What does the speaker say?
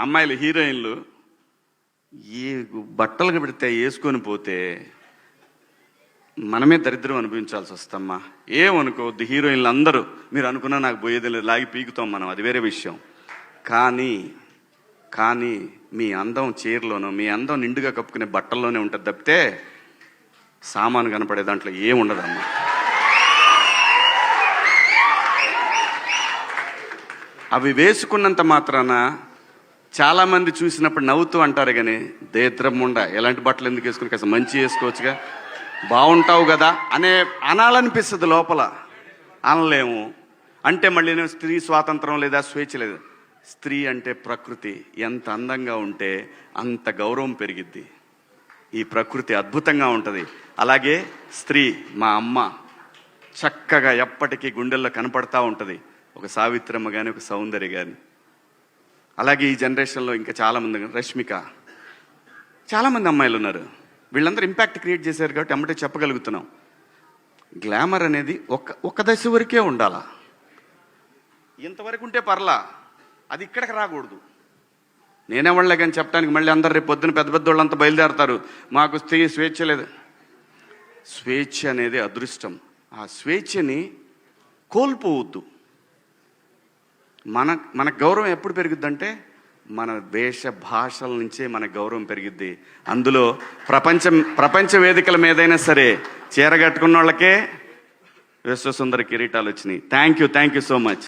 అమ్మాయిలు హీరోయిన్లు ఈ బట్టలు పెడితే వేసుకొని పోతే మనమే దరిద్రం అనుభవించాల్సి వస్తమ్మా. ఏమనుకోవద్దు, హీరోయిన్లు అందరూ మీరు అనుకున్నా నాకు పోయేది లేదు, లాగి పీకుతాం మనం, అది వేరే విషయం. కానీ మీ అందం చీరలోనో మీ అందం నిండుగా కప్పుకునే బట్టల్లోనే ఉంటుంది తప్పితే సామాను కనపడే దాంట్లో ఏముండదమ్మా. అవి వేసుకున్నంత మాత్రాన చాలామంది చూసినప్పుడు నవ్వుతూ అంటారు, కానీ దేద్రముండ ఎలాంటి బట్టలు ఎందుకు వేసుకుని కాస్త మంచి వేసుకోవచ్చుగా, బాగుంటావు కదా అనాలనిపిస్తుంది లోపల. అనలేము. అంటే మళ్ళీ స్త్రీ స్వాతంత్రం లేదా స్వేచ్ఛ లేదు. స్త్రీ అంటే ప్రకృతి, ఎంత అందంగా ఉంటే అంత గౌరవం పెరిగిద్ది. ఈ ప్రకృతి అద్భుతంగా ఉంటుంది. అలాగే స్త్రీ మా అమ్మ చక్కగా ఎప్పటికీ గుండెల్లో కనపడతా ఉంటుంది, ఒక సావిత్రమ్మ కానీ ఒక సౌందర్య కానీ. అలాగే ఈ జనరేషన్లో ఇంకా చాలామంది, రష్మిక, చాలామంది అమ్మాయిలు ఉన్నారు. వీళ్ళందరూ ఇంపాక్ట్ క్రియేట్ చేశారు కాబట్టి అమ్మటే చెప్పగలుగుతున్నాం. గ్లామర్ అనేది ఒక దశ వరకే ఉండాలా, ఇంతవరకు ఉంటే పర్లా, అది ఇక్కడికి రాకూడదు. నేనేవాళ్ళే కానీ చెప్పడానికి మళ్ళీ అందరు రేపు పొద్దున పెద్ద పెద్ద వాళ్ళంతా బయలుదేరతారు, మాకు స్త్రీ స్వేచ్ఛ లేదు. స్వేచ్ఛ అనేది అదృష్టం. ఆ స్వేచ్ఛని కోల్పోవద్దు. మన గౌరవం ఎప్పుడు పెరుగుద్దంటే మన వేష భాషల నుంచే మన గౌరవం పెరిగిద్ది. అందులో ప్రపంచ వేదికల మీదైనా సరే చీర కట్టుకున్న వాళ్ళకే విశ్వసుందర కిరీటాలు వచ్చినాయి. Thank you so much.